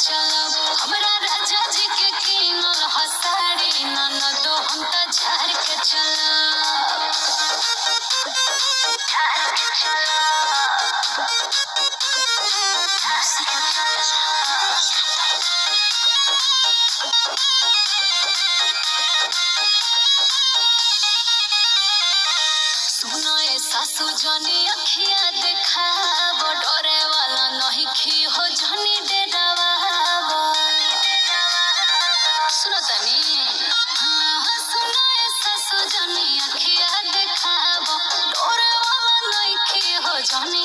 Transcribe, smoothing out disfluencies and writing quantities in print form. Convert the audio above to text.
चलब हमरा राजा जी के कीनल हसाड़ी ननद हम त झाड़ के चलब सुनो ए सासू जनी अखिया देखाब डरे वाला नहीं खी हो जनी डेरावा सुनो तनी हाँ सुनो ए सासू जनी अखिया देखाब डरे वाला नहीं खी हो जनी